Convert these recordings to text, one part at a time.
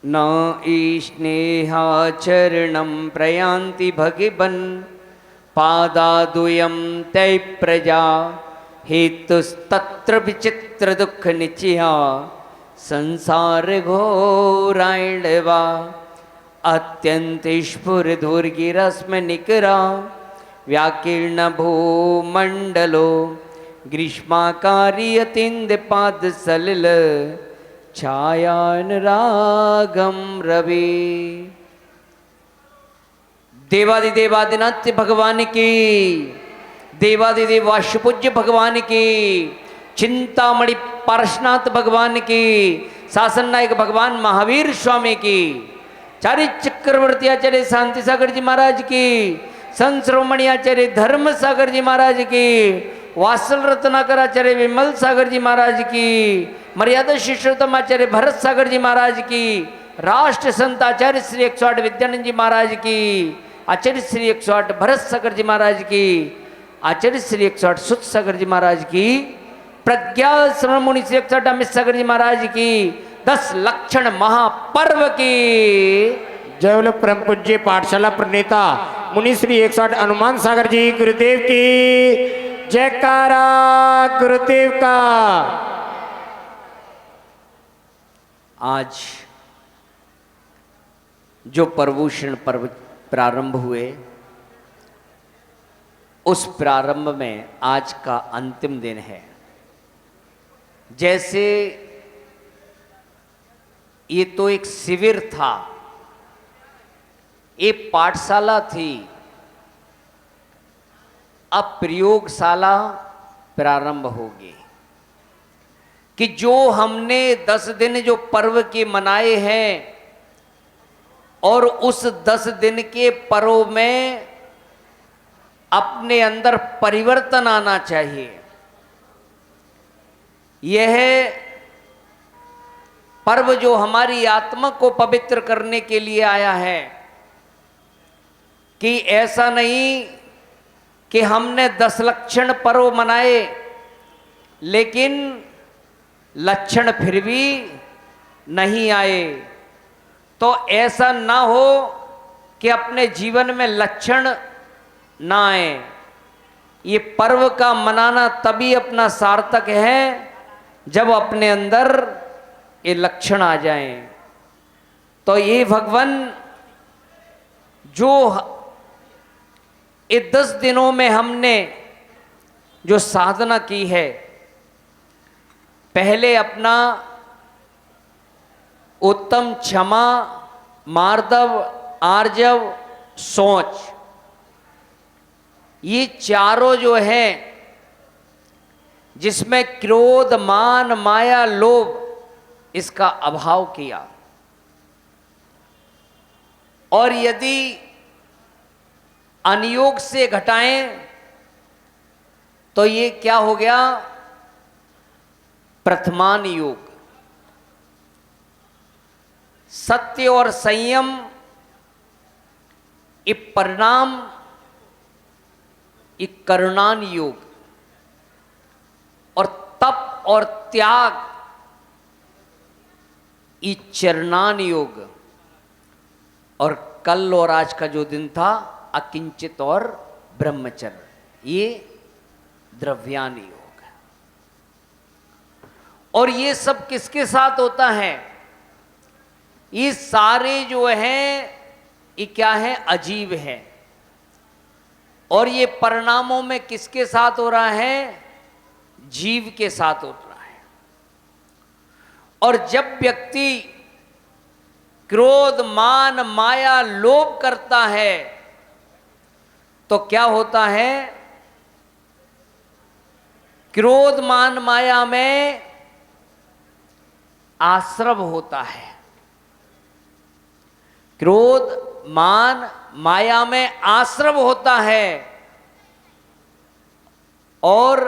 न ईस्नेहाचरणं प्रयान्ति भगिबन् पादादुयं तै प्रजा हेतुस्तत्र विचित्र दुख निचिया संसार घोरायणवा अत्यंत स्फुरधुर्गिरस्म निकरा व्याकीर्ण भूमंडलो ग्रीष्माकारी अतिंद पाद सलिल छायान रागम रवि। देवादिदेवादिनाथ भगवान की, देवादिदेव वाशुपूज्य भगवान की, चिंतामणि पार्श्वनाथ भगवान की, शासन नायक भगवान महावीर स्वामी की, चारि चक्रवर्ती आचार्य शांति सागर जी महाराज की, संत श्रोमणी आचार्य धर्म सागर जी महाराज की, वात्सल रत्नाकर आचार्य विमल सागर जी महाराज की, मर्यादा शिष्योत्तम आचार्य भरत सागर जी महाराज की, राष्ट्र संत आचार्य श्री 108 विद्यानंद जी महाराज की, आचार्य श्री 108 भरत सागर जी महाराज की, आचार्य श्री 108 सुत सागर जी महाराज की, प्रज्ञा श्रवण मुनि श्री 108 अमित सागर जी महाराज की, 10 लक्षण महापर्व की जय बोलो। परम पूज्य पाठशाला प्रणेता मुनि श्री 108 हनुमान सागर जी गुरुदेव की जयकारा गुरुदेव का। आज जो पर्वूषण पर्व प्रारंभ हुए, उस प्रारंभ में आज का अंतिम दिन है। जैसे ये तो एक शिविर था, एक पाठशाला थी, अब प्रयोगशाला प्रारंभ होगी कि जो हमने 10 दिन जो पर्व के मनाए हैं और उस 10 दिन के पर्व में अपने अंदर परिवर्तन आना चाहिए। यह पर्व जो हमारी आत्मा को पवित्र करने के लिए आया है कि ऐसा नहीं कि हमने 10 लक्षण पर्व मनाए लेकिन लक्षण फिर भी नहीं आए, तो ऐसा ना हो कि अपने जीवन में लक्षण ना आए। ये पर्व का मनाना तभी अपना सार्थक है जब अपने अंदर ये लक्षण आ जाएं। तो ये भगवान जो ये 10 दिनों में हमने जो साधना की है, पहले अपना उत्तम क्षमा, मार्दव, आर्जव, सोच, ये चारों जो हैं जिसमें क्रोध, मान, माया, लोभ, इसका अभाव किया। और यदि अनियोग से घटाएं तो ये क्या हो गया? प्रथमान योग। सत्य और संयम, ये परिणाम, ये करुणान योग। और तप और त्याग, ये चरणान योग। और कल और आज का जो दिन था अकिंचित और ब्रह्मचर्य, ये द्रव्यान योग। और ये सब किसके साथ होता है? ये सारे जो हैं ये क्या है? अजीव है। और ये परिणामों में किसके साथ हो रहा है? जीव के साथ हो रहा है। और जब व्यक्ति क्रोध, मान, माया, लोभ करता है तो क्या होता है? क्रोध, मान, माया में आश्रव होता है। क्रोध, मान, माया में आश्रव होता है। और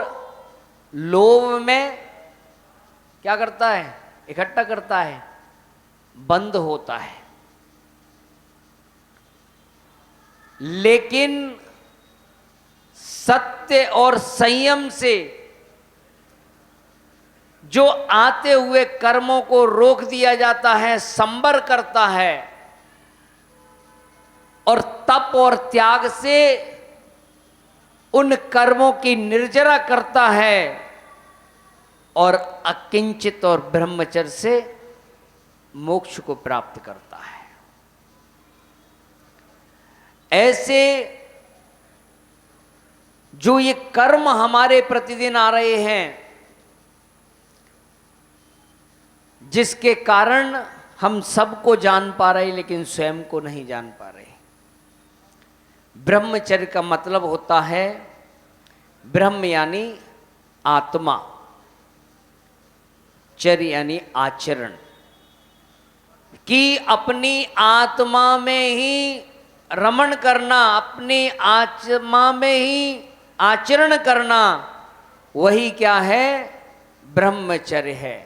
लोभ में क्या करता है? इकट्ठा करता है, बंद होता है। लेकिन सत्य और संयम से जो आते हुए कर्मों को रोक दिया जाता है, संबर करता है और तप और त्याग से उन कर्मों की निर्जरा करता है और अकिंचित और ब्रह्मचर्य से मोक्ष को प्राप्त करता है। ऐसे जो ये कर्म हमारे प्रतिदिन आ रहे हैं, जिसके कारण हम सबको जान पा रहे लेकिन स्वयं को नहीं जान पा रहे। ब्रह्मचर्य का मतलब होता है ब्रह्म यानी आत्मा, चर्य यानी आचरण, कि अपनी आत्मा में ही रमण करना, अपनी आत्मा में ही आचरण करना, वही क्या है? ब्रह्मचर्य है।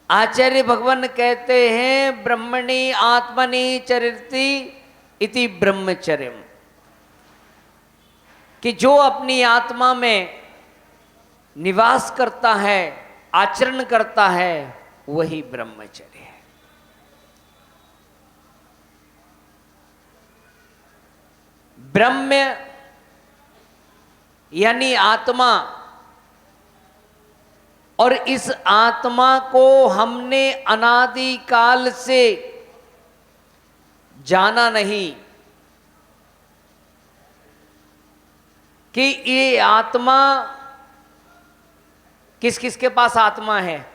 आचार्य भगवान कहते हैं ब्रह्मणि आत्मनि चरति इति ब्रह्मचर्यम, कि जो अपनी आत्मा में निवास करता है, आचरण करता है, वही ब्रह्मचर्य है। ब्रह्म यानी आत्मा, और इस आत्मा को हमने अनादिकाल से जाना नहीं कि ये आत्मा किस किस के पास आत्मा है।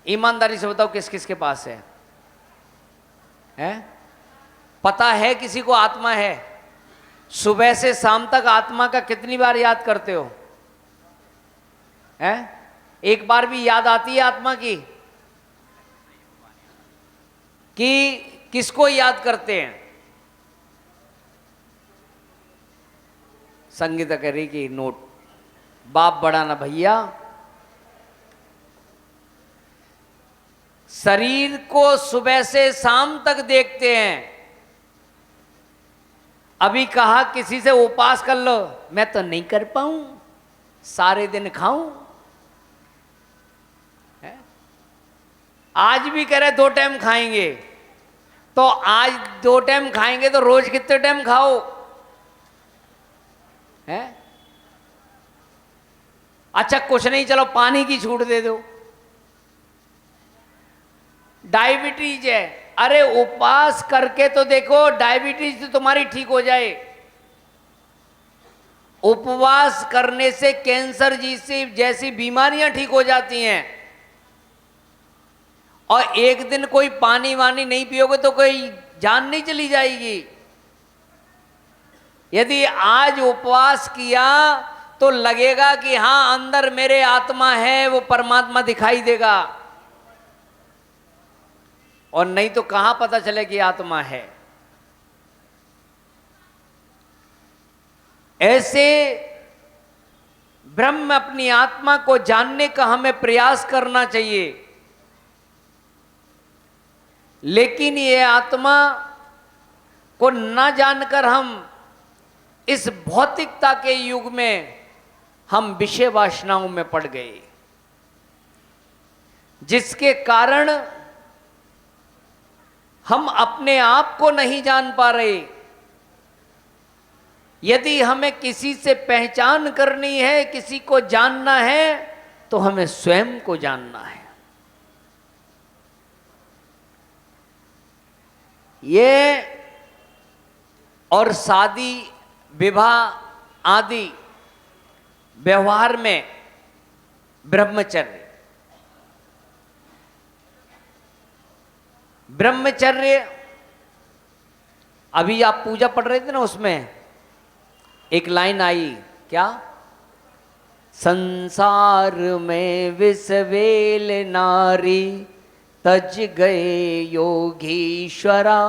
ईमानदारी से बताओ, किस किस के पास है? पता है किसी को आत्मा है? सुबह से शाम तक आत्मा का कितनी बार याद करते हो? एक बार भी याद आती है आत्मा की? कि किसको याद करते हैं? संगीता कह रही कि नोट, बाप बड़ा ना भैया, शरीर को सुबह से शाम तक देखते हैं। अभी कहा किसी से उपवास कर लो, मैं तो नहीं कर पाऊं, सारे दिन खाऊं। आज भी कह रहे 2 टाइम खाएंगे, तो आज 2 टाइम खाएंगे तो रोज कितने टाइम खाओ? अच्छा कुछ नहीं, चलो पानी की छूट दे दो। डायबिटीज है, अरे उपवास करके तो देखो, डायबिटीज तो तुम्हारी ठीक हो जाए। उपवास करने से कैंसर जैसी बीमारियां ठीक हो जाती हैं। और एक दिन कोई पानी वानी नहीं पियोगे तो कोई जान नहीं चली जाएगी। यदि आज उपवास किया तो लगेगा कि हां अंदर मेरे आत्मा है, वो परमात्मा दिखाई देगा, और नहीं तो कहां पता चले कि आत्मा है। ऐसे ब्रह्म अपनी आत्मा को जानने का हमें प्रयास करना चाहिए। लेकिन ये आत्मा को न जानकर हम इस भौतिकता के युग में हम विषय वासनाओं में पड़ गए, जिसके कारण हम अपने आप को नहीं जान पा रहे। यदि हमें किसी से पहचान करनी है, किसी को जानना है, तो हमें स्वयं को जानना है। ये और शादी विवाह आदि व्यवहार में ब्रह्मचर्य, ब्रह्मचर्य अभी आप पूजा पढ़ रहे थे ना, उसमें एक लाइन आई, क्या? संसार में विषवेल नारी तज गए योगीश्वरा।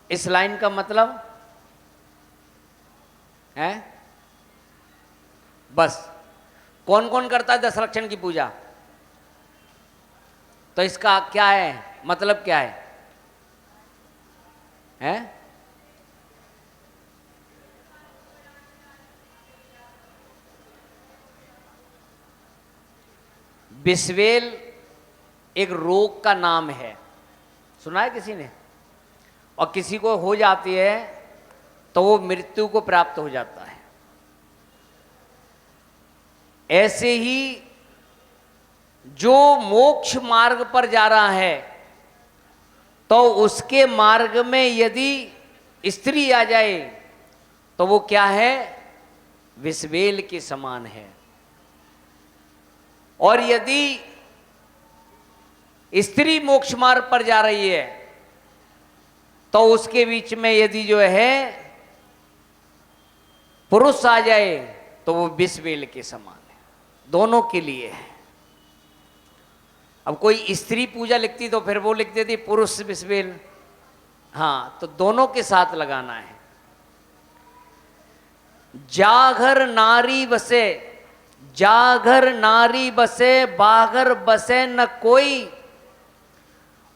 इस लाइन का मतलब है, बस कौन कौन करता है 10 लक्षण की पूजा? तो इसका क्या है मतलब, क्या है? विषवेल एक रोग का नाम है, सुना है किसी ने? और किसी को हो जाती है तो वो मृत्यु को प्राप्त हो जाता है। ऐसे ही जो मोक्ष मार्ग पर जा रहा है तो उसके मार्ग में यदि स्त्री आ जाए तो वो क्या है? विषवेल के समान है। और यदि स्त्री मोक्ष मार्ग पर जा रही है तो उसके बीच में यदि जो है पुरुष आ जाए तो वो विषवेल के समान है, दोनों के लिए है। अब कोई स्त्री पूजा लिखती तो फिर वो लिख देती पुरुष विषवेल, हाँ, तो दोनों के साथ लगाना है। जागर नारी बसे, जागर नारी बसे, बागर बसे न कोई,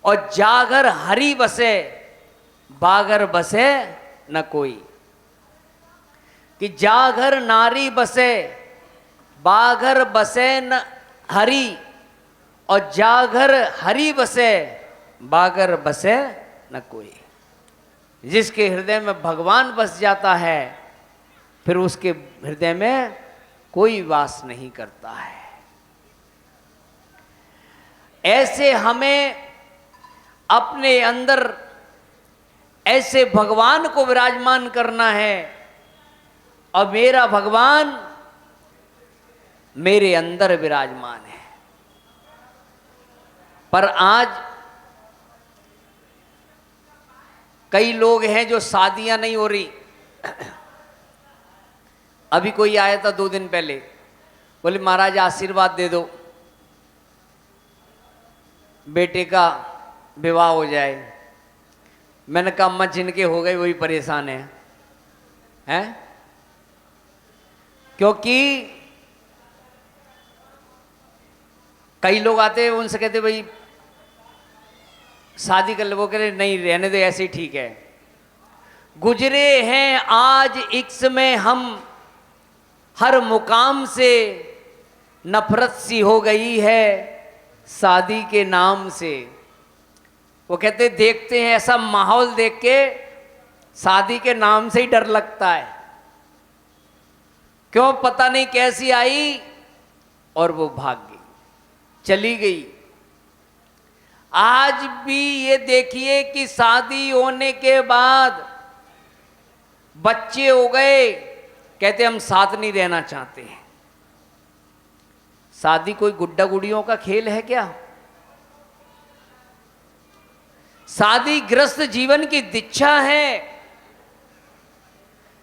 और जागर हरि बसे, बागर बसे न कोई। कि जागर नारी बसे, बागर बसे न हरि, और जागर हरि बसे, बागर बसे न कोई। जिसके हृदय में भगवान बस जाता है फिर उसके हृदय में कोई वास नहीं करता है। ऐसे हमें अपने अंदर ऐसे भगवान को विराजमान करना है, और मेरा भगवान मेरे अंदर विराजमान है। पर आज कई लोग हैं जो शादियां नहीं हो रही। अभी कोई आया था 2 दिन पहले, बोले महाराज आशीर्वाद दे दो, बेटे का विवाह हो जाए। मैंने कहा अम्मा जिनके हो गए वही परेशान हैं? क्योंकि कई लोग आते हैं उनसे कहते भाई शादी कर ले, वो कह रहे नहीं रहने दे ऐसे ही ठीक है। गुजरे हैं आज इक्स में हम, हर मुकाम से नफरत सी हो गई है शादी के नाम से। वो कहते देखते हैं ऐसा माहौल देख के शादी के नाम से ही डर लगता है। क्यों पता नहीं कैसी आई और वो भाग गई, चली गई। आज भी ये देखिए कि शादी होने के बाद बच्चे हो गए, कहते हम साथ नहीं रहना चाहते हैं। शादी कोई गुड्डा गुड़ियों का खेल है क्या? शादी ग्रस्त जीवन की दीक्षा है।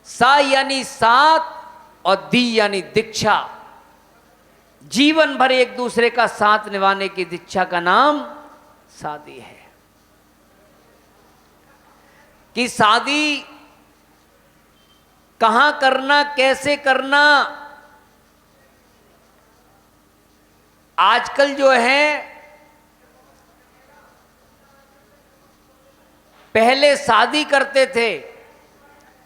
सा यानी साथ और दी यानी दीक्षा। जीवन भर एक दूसरे का साथ निभाने की दीक्षा का नाम शादी है। कि शादी कहां करना, कैसे करना, आजकल जो है पहले शादी करते थे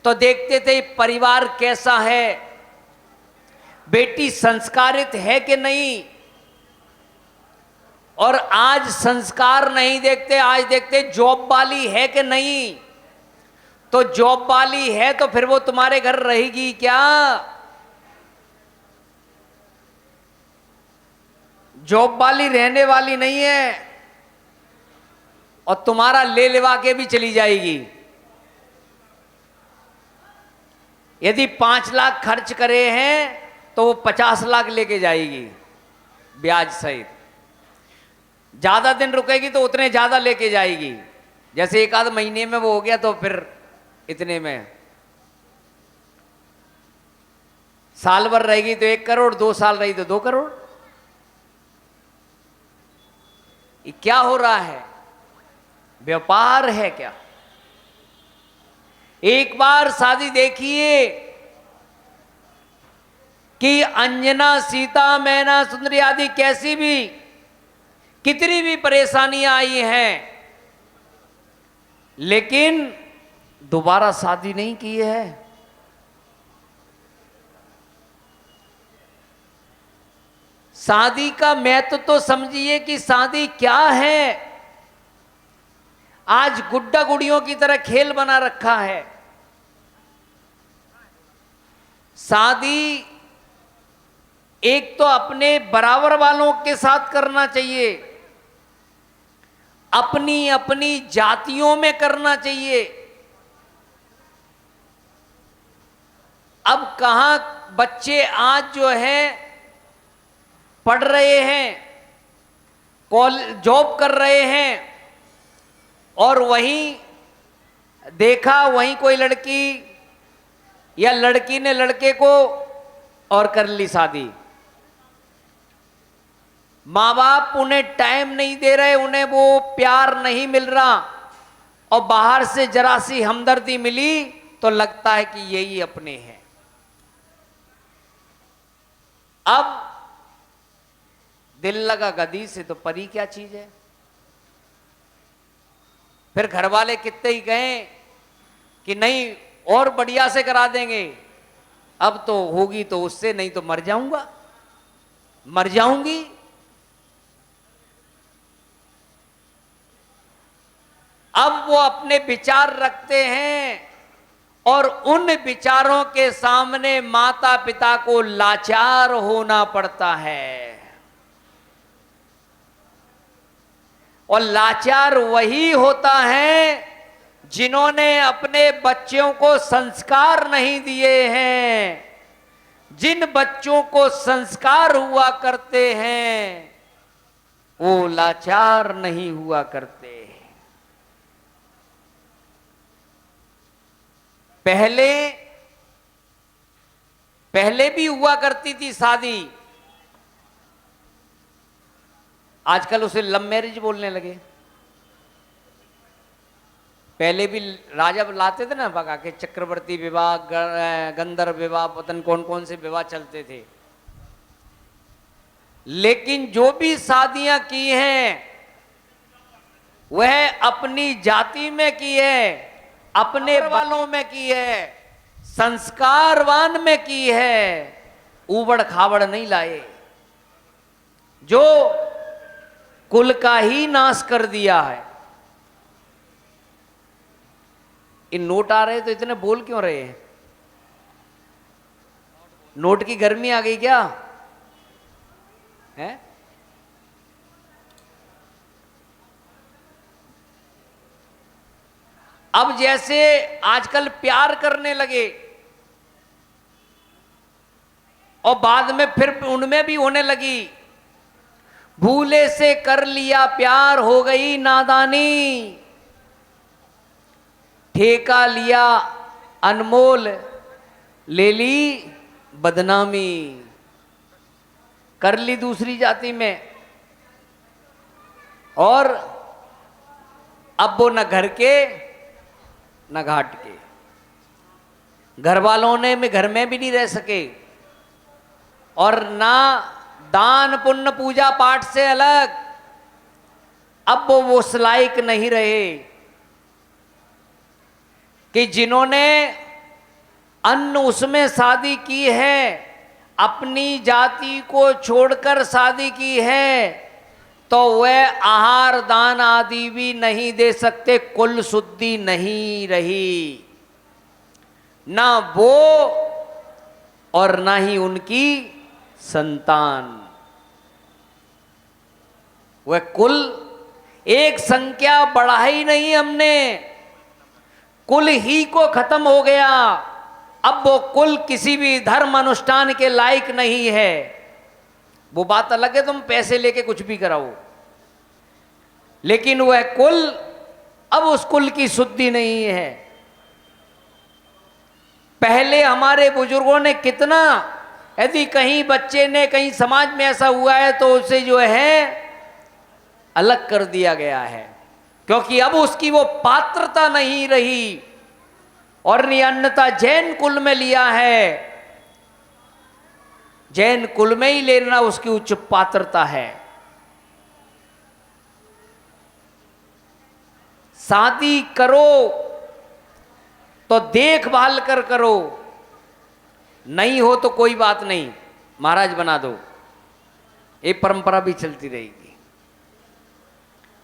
तो देखते थे परिवार कैसा है, बेटी संस्कारित है कि नहीं। और आज संस्कार नहीं देखते, आज देखते जॉब वाली है कि नहीं। तो जॉब वाली है तो फिर वो तुम्हारे घर रहेगी क्या? जॉब वाली रहने वाली नहीं है और तुम्हारा ले लेवा के भी चली जाएगी। यदि 5 लाख खर्च करे हैं तो वो 50 लाख लेके जाएगी ब्याज सहित। ज्यादा दिन रुकेगी तो उतने ज्यादा लेके जाएगी। जैसे 1 आध महीने में वो हो गया तो फिर इतने में। साल भर रहेगी तो 1 करोड़, 2 साल रही तो 2 करोड़। ये क्या हो रहा है? व्यापार है क्या? एक बार शादी देखिए कि अंजना, सीता, मैना, सुंदरी आदि कैसी भी कितनी भी परेशानियां आई हैं, लेकिन दोबारा शादी नहीं की है। शादी का महत्व तो समझिए कि शादी क्या है। आज गुड्डा गुड़ियों की तरह खेल बना रखा है। शादी एक तो अपने बराबर वालों के साथ करना चाहिए, अपनी अपनी जातियों में करना चाहिए। अब कहां बच्चे आज जो है पढ़ रहे हैं, कॉलेज जॉब कर रहे हैं, और वहीं देखा वहीं कोई लड़की या लड़की ने लड़के को और कर ली शादी। माँ बाप उन्हें टाइम नहीं दे रहे, उन्हें वो प्यार नहीं मिल रहा, और बाहर से जरा सी हमदर्दी मिली तो लगता है कि यही अपने हैं। अब दिल लगा गधी से तो परी क्या चीज है। फिर घर वाले कितने ही कहें कि नहीं और बढ़िया से करा देंगे, अब तो होगी तो उससे, नहीं तो मर जाऊंगा, मर जाऊंगी। अब वो अपने विचार रखते हैं और उन विचारों के सामने माता पिता को लाचार होना पड़ता है। और लाचार वही होता है जिन्होंने अपने बच्चों को संस्कार नहीं दिए हैं। जिन बच्चों को संस्कार हुआ करते हैं वो लाचार नहीं हुआ करते। पहले भी हुआ करती थी शादी, आजकल उसे लव मैरिज बोलने लगे। पहले भी राजा लाते थे ना भगा के, चक्रवर्ती विवाह, गंधर्व विवाह, पता नहीं कौन कौन से विवाह चलते थे। लेकिन जो भी शादियां की हैं वह अपनी जाति में की है, अपने वालों में की है, संस्कारवान में की है, ऊबड़ खाबड़ नहीं लाए जो कुल का ही नाश कर दिया है। इन नोट आ रहे तो इतने बोल क्यों रहे हैं? नोट की गर्मी आ गई क्या है? अब जैसे आजकल प्यार करने लगे और बाद में फिर उनमें भी होने लगी, भूले से कर लिया प्यार हो गई नादानी, ठेका लिया अनमोल ले ली बदनामी। कर ली दूसरी जाति में, और अब वो न घर के न घाट के, घर वालों ने में घर में भी नहीं रह सके, और ना दान पुण्य पूजा पाठ से अलग अब वो उस लायक नहीं रहे कि जिन्होंने अन्न उसमें शादी की है, अपनी जाति को छोड़कर शादी की है, तो वह आहार दान आदि भी नहीं दे सकते, कुल शुद्धि नहीं रही, ना वो और ना ही उनकी संतान। वह कुल एक संख्या बढ़ाई नहीं हमने, कुल ही को खत्म हो गया। अब वो कुल किसी भी धर्म अनुष्ठान के लायक नहीं है। वो बात अलग है, तुम पैसे लेके कुछ भी कराओ, लेकिन वह कुल अब उस कुल की शुद्धि नहीं है। पहले हमारे बुजुर्गों ने कितना, यदि कहीं बच्चे ने कहीं समाज में ऐसा हुआ है तो उसे जो है अलग कर दिया गया है, क्योंकि अब उसकी वो पात्रता नहीं रही। और अन्यथा जैन कुल में लिया है, जैन कुल में ही लेना उसकी उच्च पात्रता है। शादी करो तो देखभाल कर करो, नहीं हो तो कोई बात नहीं, महाराज बना दो, ये परंपरा भी चलती रहेगी।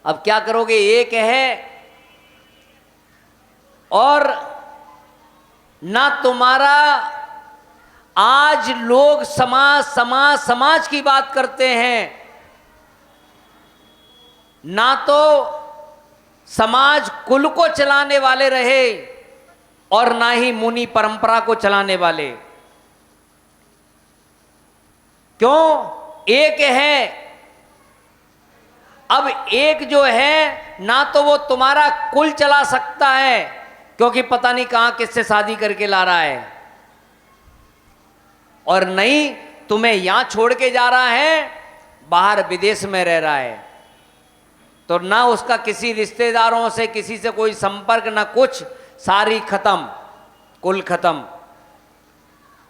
अब क्या करोगे, एक है और ना तुम्हारा, आज लोग समाज समाज समाज की बात करते हैं, ना तो समाज कुल को चलाने वाले रहे और ना ही मुनि परंपरा को चलाने वाले। क्यों? एक है। अब एक जो है ना तो वो तुम्हारा कुल चला सकता है, क्योंकि पता नहीं कहां किससे शादी करके ला रहा है, और नहीं तुम्हें यहां छोड़ के जा रहा है, बाहर विदेश में रह रहा है, तो ना उसका किसी रिश्तेदारों से किसी से कोई संपर्क, ना कुछ, सारी खत्म, कुल खत्म।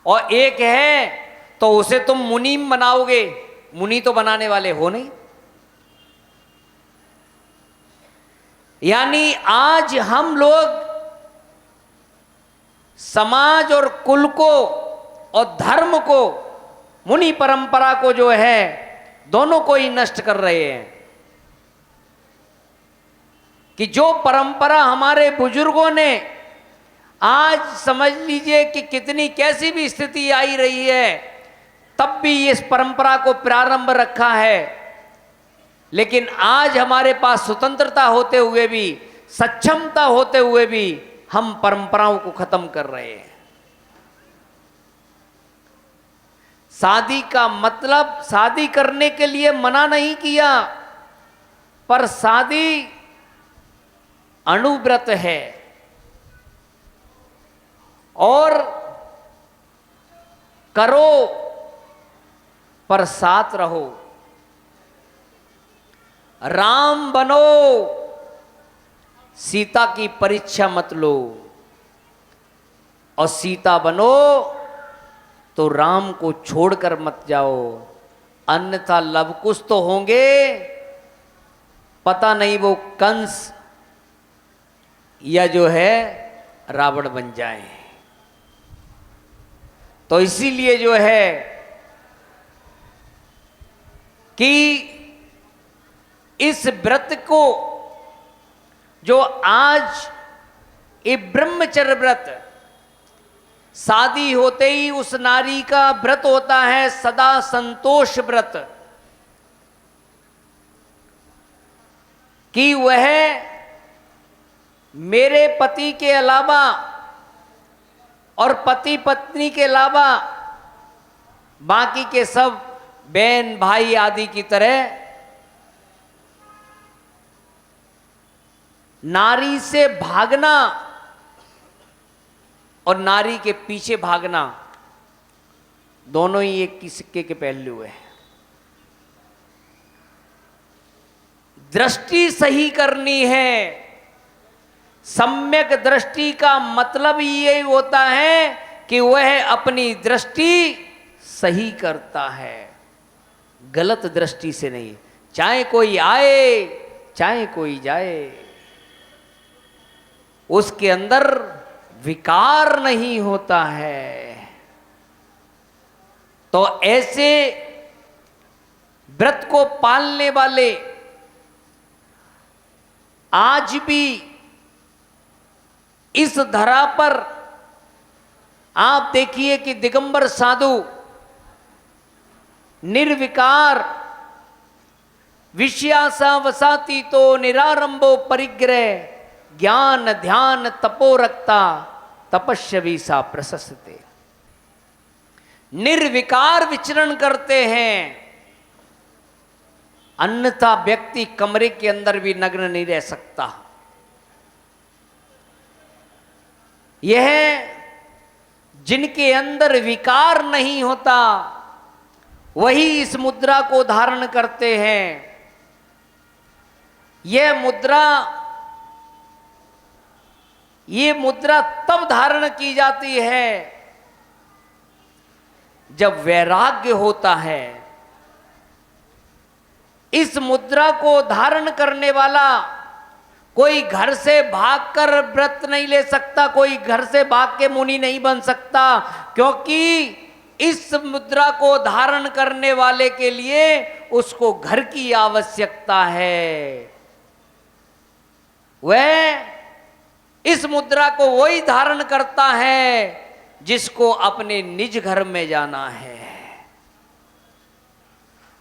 और एक है तो उसे तुम मुनीम बनाओगे, मुनि तो बनाने वाले हो नहीं। यानी आज हम लोग समाज और कुल को और धर्म को, मुनि परंपरा को जो है, दोनों को ही नष्ट कर रहे हैं। कि जो परंपरा हमारे बुजुर्गों ने, आज समझ लीजिए कि कितनी कैसी भी स्थिति आई रही है, तब भी इस परंपरा को प्रारंभ रखा है। लेकिन आज हमारे पास स्वतंत्रता होते हुए भी, सक्षमता होते हुए भी, हम परंपराओं को खत्म कर रहे हैं। शादी का मतलब, शादी करने के लिए मना नहीं किया, पर शादी अनुव्रत है और करो पर साथ रहो। राम बनो, सीता की परीक्षा मत लो, और सीता बनो तो राम को छोड़कर मत जाओ, अन्यथा लवकुश तो होंगे, पता नहीं वो कंस या जो है रावण बन जाए। तो इसीलिए जो है कि इस व्रत को, जो आज ये ब्रह्मचर्य व्रत, शादी होते ही उस नारी का व्रत होता है सदा संतोष व्रत, कि वह मेरे पति के अलावा और पति पत्नी के अलावा बाकी के सब बहन भाई आदि की तरह नारी से भागना और नारी के पीछे भागना, दोनों ही एक ही सिक्के के पहलू है। दृष्टि सही करनी है। सम्यक दृष्टि का मतलब ये होता है कि वह अपनी दृष्टि सही करता है, गलत दृष्टि से नहीं। चाहे कोई आए चाहे कोई जाए, उसके अंदर विकार नहीं होता है। तो ऐसे व्रत को पालने वाले आज भी इस धरा पर आप देखिए कि दिगंबर साधु निर्विकार, विषयासा वसाती तो निरारंभो परिग्रह, ज्ञान ध्यान तपो रखता तपस्वी सा प्रशस्ते। निर्विकार विचरण करते हैं, अन्यथा व्यक्ति कमरे के अंदर भी नग्न नहीं रह सकता। यह जिनके अंदर विकार नहीं होता वही इस मुद्रा को धारण करते हैं। ये मुद्रा तब धारण की जाती है जब वैराग्य होता है। इस मुद्रा को धारण करने वाला कोई घर से भागकर व्रत नहीं ले सकता, कोई घर से भाग के मुनि नहीं बन सकता, क्योंकि इस मुद्रा को धारण करने वाले के लिए उसको घर की आवश्यकता है। वह इस मुद्रा को वही धारण करता है जिसको अपने निज घर में जाना है।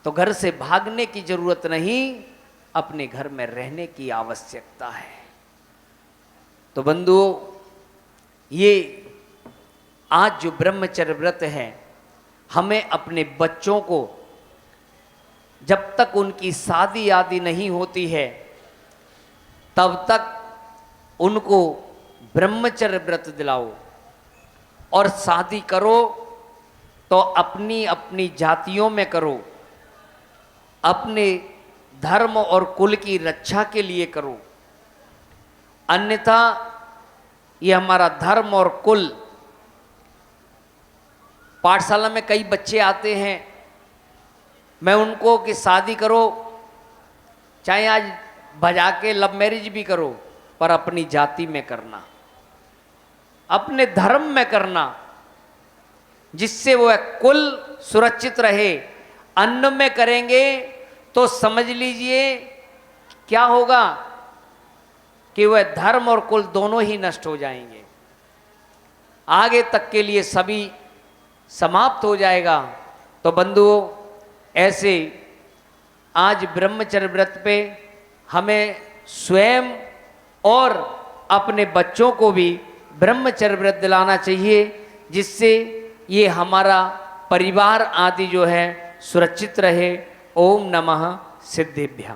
तो घर से भागने की जरूरत नहीं, अपने घर में रहने की आवश्यकता है। तो बंधुओं, ये आज जो ब्रह्मचर्य व्रत है, हमें अपने बच्चों को जब तक उनकी शादी आदि नहीं होती है तब तक उनको ब्रह्मचर्य व्रत दिलाओ, और शादी करो तो अपनी अपनी जातियों में करो, अपने धर्म और कुल की रक्षा के लिए करो। अन्यथा ये हमारा धर्म और कुल, पाठशाला में कई बच्चे आते हैं, मैं उनको कि शादी करो, चाहे आज भजा के लव मैरिज भी करो, पर अपनी जाति में करना, अपने धर्म में करना, जिससे वह कुल सुरक्षित रहे। अन्न में करेंगे तो समझ लीजिए क्या होगा कि वह धर्म और कुल दोनों ही नष्ट हो जाएंगे, आगे तक के लिए सभी समाप्त हो जाएगा। तो बंधुओं, ऐसे आज ब्रह्मचर्य व्रत पे हमें स्वयं और अपने बच्चों को भी ब्रह्मचर्य व्रत दिलाना चाहिए, जिससे ये हमारा परिवार आदि जो है सुरक्षित रहे। ओम नमः सिद्धिभ्याम।